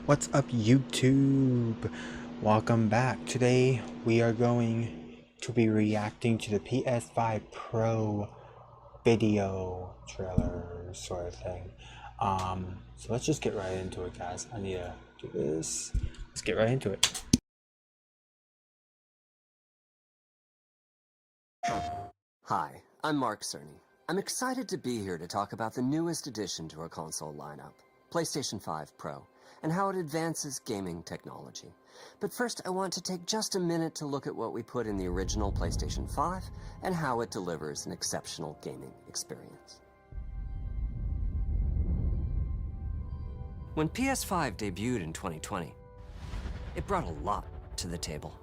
What's up, YouTube? Welcome back. Today we are going to be reacting to the PS5 Pro video trailer sort of thing. So let's just get right into it, guys. I need to do this. Let's get right into it. Hi, I'm Mark Cerny. I'm excited to be here to talk about the newest addition to our console lineup, PlayStation 5 Pro, and how it advances gaming technology. But first, I want to take just a minute to look at what we put in the original PlayStation 5 and how it delivers an exceptional gaming experience. When PS5 debuted in 2020, it brought a lot to the table.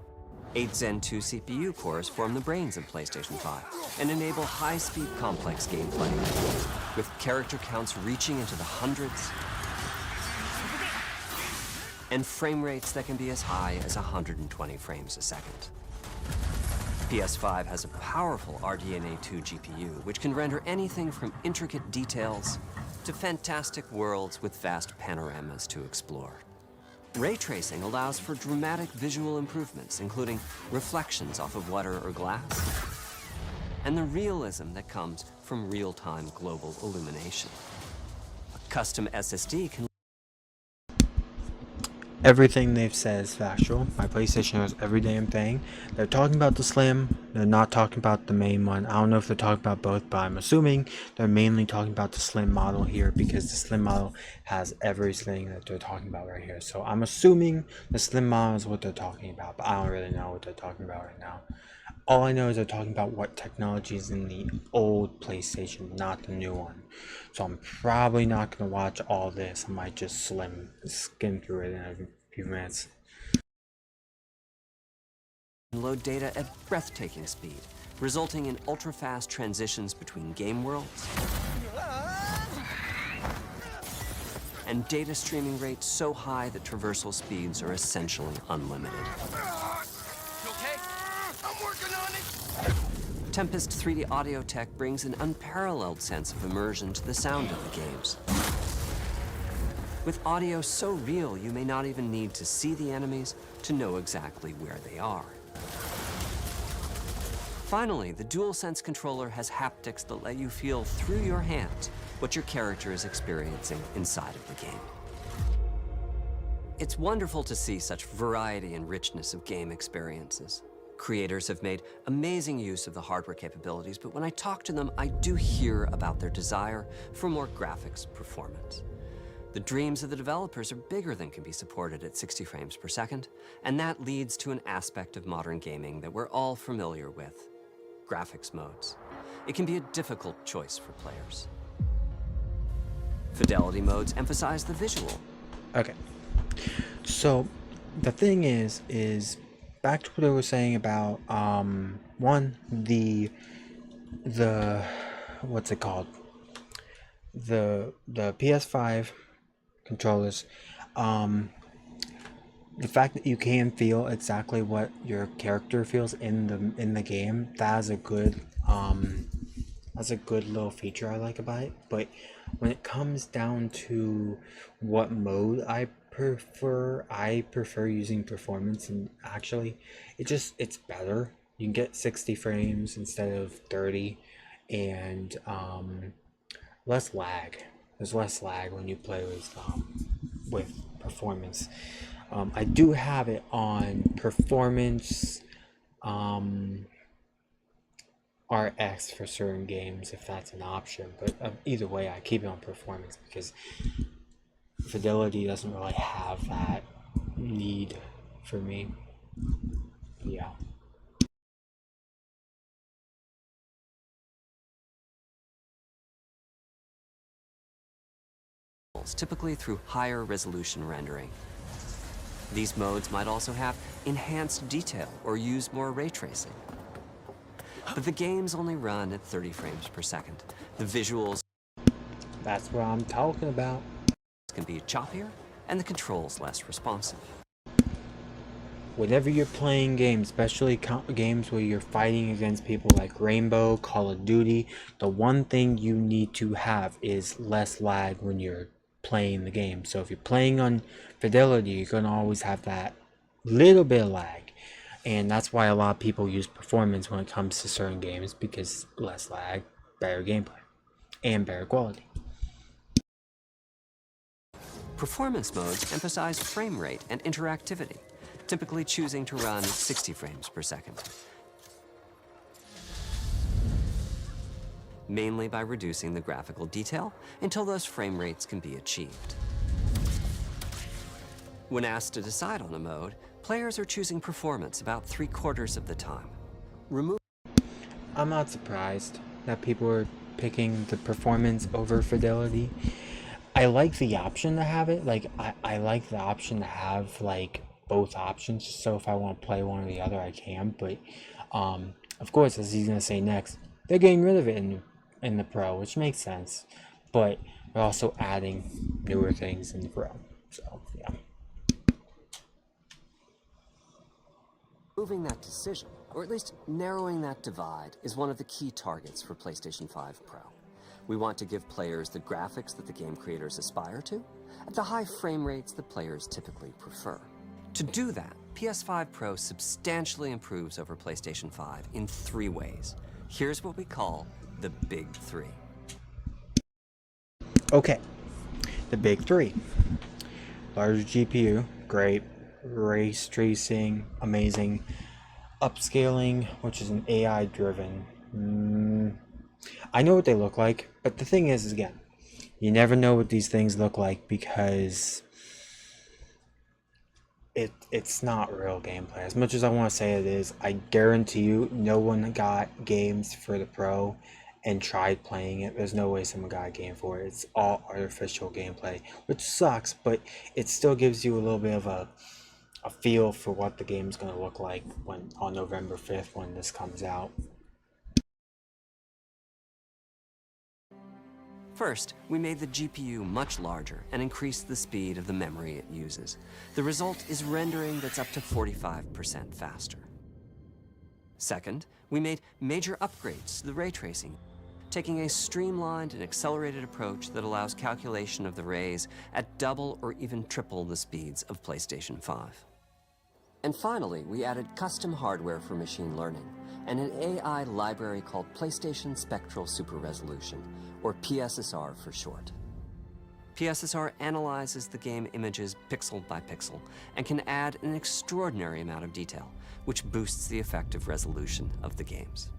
8 Zen 2 CPU cores form the brains of PlayStation 5 and enable high-speed complex gameplay, with character counts reaching into the hundreds and frame rates that can be as high as 120 frames a second. PS5 has a powerful RDNA 2 GPU, which can render anything from intricate details to fantastic worlds with vast panoramas to explore. Ray tracing allows for dramatic visual improvements, including reflections off of water or glass, and the realism that comes from real-time global illumination. A custom SSD can... Everything they've said is factual. My PlayStation knows every damn thing. They're talking about the Slim. They're not talking about the main one. I don't know if they're talking about both, but I'm assuming they're mainly talking about the Slim model here because the Slim model has everything that they're talking about right here. So I'm assuming the Slim model is what they're talking about, but I don't really know what they're talking about right now. All I know is they're talking about what technology is in the old PlayStation, not the new one. So I'm probably not going to watch all this. I might just skim through it in a few minutes. Load data at breathtaking speed, resulting in ultra-fast transitions between game worlds and data streaming rates so high that traversal speeds are essentially unlimited. Tempest 3D audio tech brings an unparalleled sense of immersion to the sound of the games. With audio so real, you may not even need to see the enemies to know exactly where they are. Finally, the DualSense controller has haptics that let you feel through your hands what your character is experiencing inside of the game. It's wonderful to see such variety and richness of game experiences. Creators have made amazing use of the hardware capabilities, but when I talk to them, I do hear about their desire for more graphics performance. The dreams of the developers are bigger than can be supported at 60 frames per second, and that leads to an aspect of modern gaming that we're all familiar with: graphics modes. It can be a difficult choice for players. Fidelity modes emphasize the visual. Okay. So the thing is back to what I was saying about one, the what's it called, the PS5 controllers, the fact that you can feel exactly what your character feels in the game, that's a good little feature I like about it. But when it comes down to what mode I prefer using performance, and actually it's better. You can get 60 frames instead of 30, and less lag. There's less lag when you play with performance. I do have it on performance RX for certain games if that's an option, but either way I keep it on performance because fidelity doesn't really have that need for me. Yeah. Typically through higher resolution rendering. These modes might also have enhanced detail or use more ray tracing. But the games only run at 30 frames per second. The visuals, That's what I'm talking about. can be choppier and the controls less responsive. Whenever you're playing games, especially games where you're fighting against people like Rainbow, Call of Duty, the one thing you need to have is less lag when you're playing the game. So if you're playing on fidelity, you're going to always have that little bit of lag. And that's why a lot of people use performance when it comes to certain games, because less lag, better gameplay, and better quality. Performance modes emphasize frame rate and interactivity, typically choosing to run 60 frames per second, mainly by reducing the graphical detail until those frame rates can be achieved. When asked to decide on a mode, players are choosing performance about 3/4 of the time. I'm not surprised that people are picking the performance over fidelity. I like the option to have it. Like, I like the option to have, like, both options. So if I want to play one or the other, I can. But, of course, as he's going to say next, they're getting rid of it in the Pro, which makes sense. But they're also adding newer things in the Pro. So, yeah. Moving that decision, or at least narrowing that divide, is one of the key targets for PlayStation 5 Pro. We want to give players the graphics that the game creators aspire to, at the high frame rates that players typically prefer. To do that, PS5 Pro substantially improves over PlayStation 5 in 3 ways. Here's what we call the Big 3. Okay, the Big 3. Larger GPU, great. Ray tracing, amazing. Upscaling, which is an AI driven. I know what they look like, but the thing is again, you never know what these things look like because it's not real gameplay. As much as I want to say it is, I guarantee you no one got games for the Pro and tried playing it. There's no way someone got a game for it. It's all artificial gameplay, which sucks, but it still gives you a little bit of a feel for what the game's going to look like when on November 5th when this comes out. First, we made the GPU much larger and increased the speed of the memory it uses. The result is rendering that's up to 45% faster. Second, we made major upgrades to the ray tracing, taking a streamlined and accelerated approach that allows calculation of the rays at double or even triple the speeds of PlayStation 5. And finally, we added custom hardware for machine learning and an AI library called PlayStation Spectral Super Resolution, or PSSR for short. PSSR analyzes the game images pixel by pixel and can add an extraordinary amount of detail, which boosts the effective resolution of the games.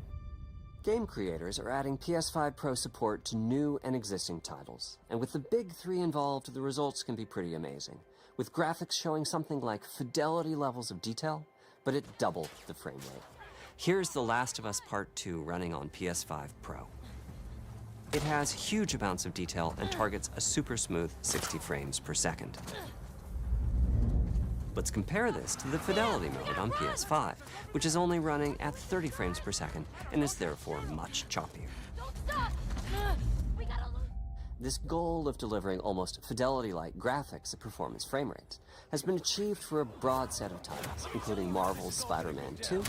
Game creators are adding PS5 Pro support to new and existing titles, and with the Big 3 involved, the results can be pretty amazing, with graphics showing something like fidelity levels of detail, but at double the frame rate. Here's The Last of Us Part 2 running on PS5 Pro. It has huge amounts of detail and targets a super smooth 60 frames per second. Let's compare this to the fidelity mode on PS5, which is only running at 30 frames per second and is therefore much choppier. This goal of delivering almost fidelity-like graphics at performance frame rates has been achieved for a broad set of titles, including Marvel's Spider-Man 2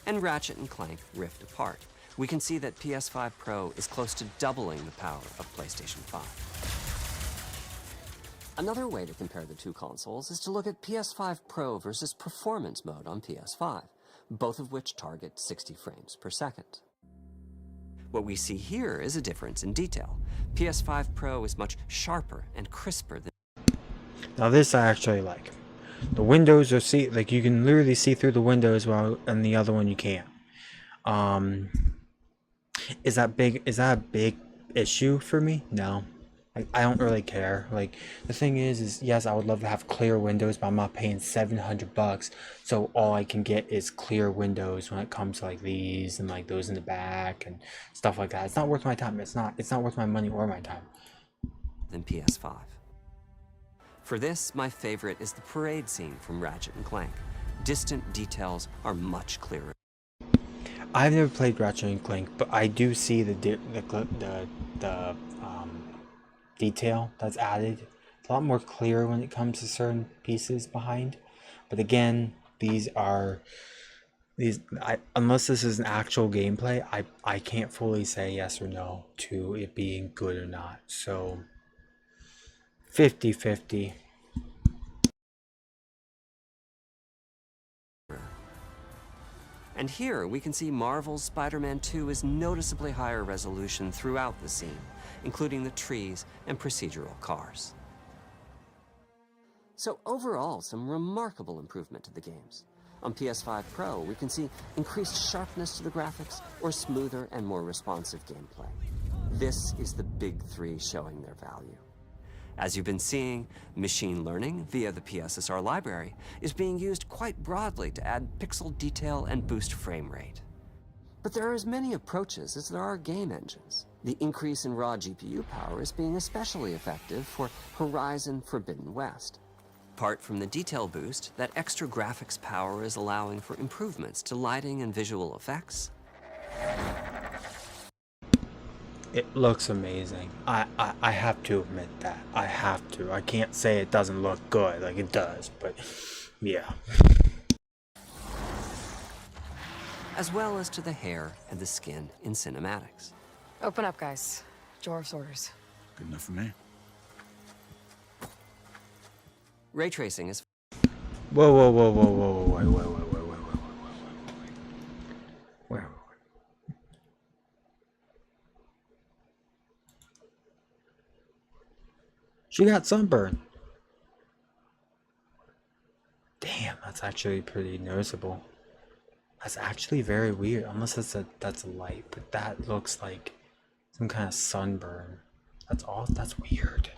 and Ratchet & Clank Rift Apart. We can see that PS5 Pro is close to doubling the power of PlayStation 5. Another way to compare the two consoles is to look at PS5 Pro versus performance mode on PS5, both of which target 60 frames per second. What we see here is a difference in detail. PS5 Pro is much sharper and crisper than... Now this I actually like. The windows are like you can literally see through the windows, while in the other one you can't. Is that a big issue for me? No. I don't really care. Like, the thing is yes, I would love to have clear windows, but I'm not paying $700, so all I can get is clear windows when it comes to like these and like those in the back and stuff like that. It's not worth my time. It's not worth my money or my time. Than PS5. For this, my favorite is the parade scene from Ratchet & Clank. Distant details are much clearer. I've never played Ratchet & Clank, but I do see the detail that's added. It's a lot more clear when it comes to certain pieces behind. But again, these are Unless this is an actual gameplay, I can't fully say yes or no to it being good or not. So 50-50. And here we can see Marvel's Spider-Man 2 is noticeably higher resolution throughout the scene, including the trees and procedural cars. So overall, some remarkable improvement to the games. On PS5 Pro, we can see increased sharpness to the graphics or smoother and more responsive gameplay. This is the big three showing their value. As you've been seeing, machine learning via the PSSR library is being used quite broadly to add pixel detail and boost frame rate. But there are as many approaches as there are game engines. The increase in raw GPU power is being especially effective for Horizon Forbidden West. Apart from the detail boost, that extra graphics power is allowing for improvements to lighting and visual effects. It looks amazing. I have to admit that. I have to. I can't say it doesn't look good, like it does, but yeah. As well as to the hair and the skin in cinematics. Open up, guys. Jorv's orders. Good enough for me. Ray tracing is Whoa, whoa, whoa, whoa, whoa, whoa, wait, wait, wait, wait, wait, wait, wait, wait. Where? She got sunburn. Damn, that's actually pretty noticeable. That's actually very weird, unless that's a light, but that looks like some kind of sunburn. That's weird.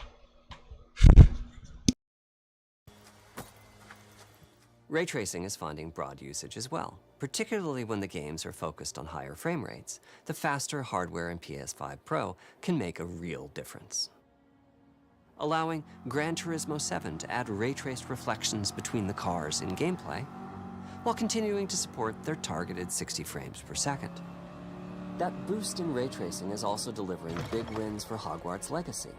Ray tracing is finding broad usage as well, particularly when the games are focused on higher frame rates. The faster hardware in PS5 Pro can make a real difference. Allowing Gran Turismo 7 to add ray-traced reflections between the cars in gameplay, while continuing to support their targeted 60 frames per second. That boost in ray tracing is also delivering big wins for Hogwarts Legacy,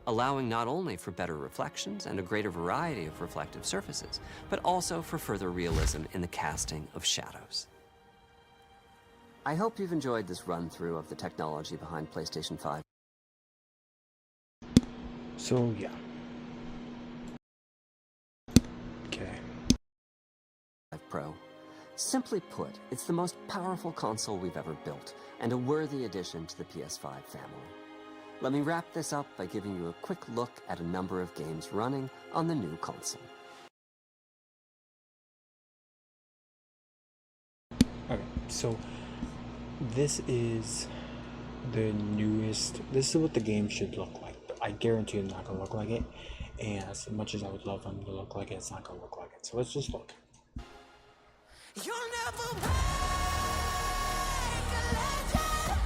allowing not only for better reflections and a greater variety of reflective surfaces, but also for further realism in the casting of shadows. I hope you've enjoyed this run-through of the technology behind PlayStation 5. So yeah. Okay. Pro. Simply put, it's the most powerful console we've ever built, and a worthy addition to the PS5 family. Let me wrap this up by giving you a quick look at a number of games running on the new console. Okay, so this is the newest. This is what the game should look like, but I guarantee it's not gonna look like it. And as much as I would love them to look like it, it's not gonna look like it. So let's just look. You'll never break a legend.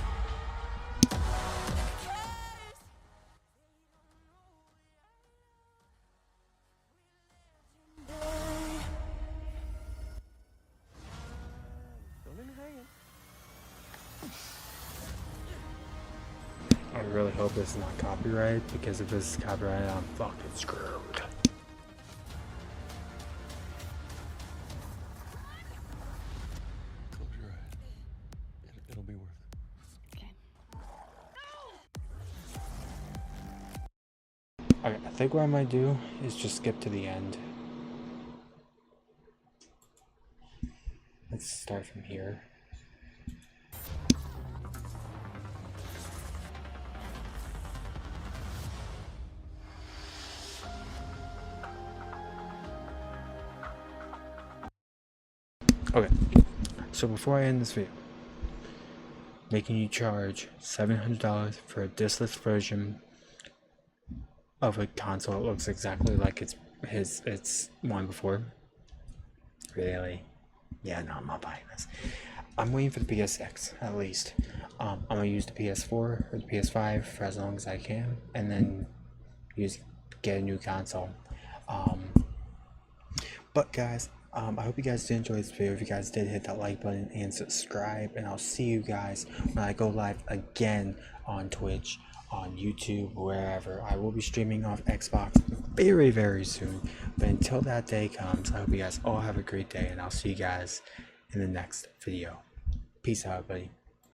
I really hope it's not copyrighted, because if it's copyrighted, I'm fucking screwed. Close your eyes. It'll be worth it. Okay, I think what I might do is just skip to the end. Let's start from here. Okay, so before I end this video, making you charge $700 for a discless version of a console that looks exactly like its one before. Really? Yeah, no, I'm not buying this. I'm waiting for the PS6 at least. I'm gonna use the PS4 or the PS5 for as long as I can, and then get a new console. But guys, I hope you guys did enjoy this video. If you guys did, hit that like button and subscribe, and I'll see you guys when I go live again on Twitch on YouTube, wherever. I will be streaming off Xbox very, very soon. But until that day comes, I hope you guys all have a great day, and I'll see you guys in the next video. Peace out, everybody.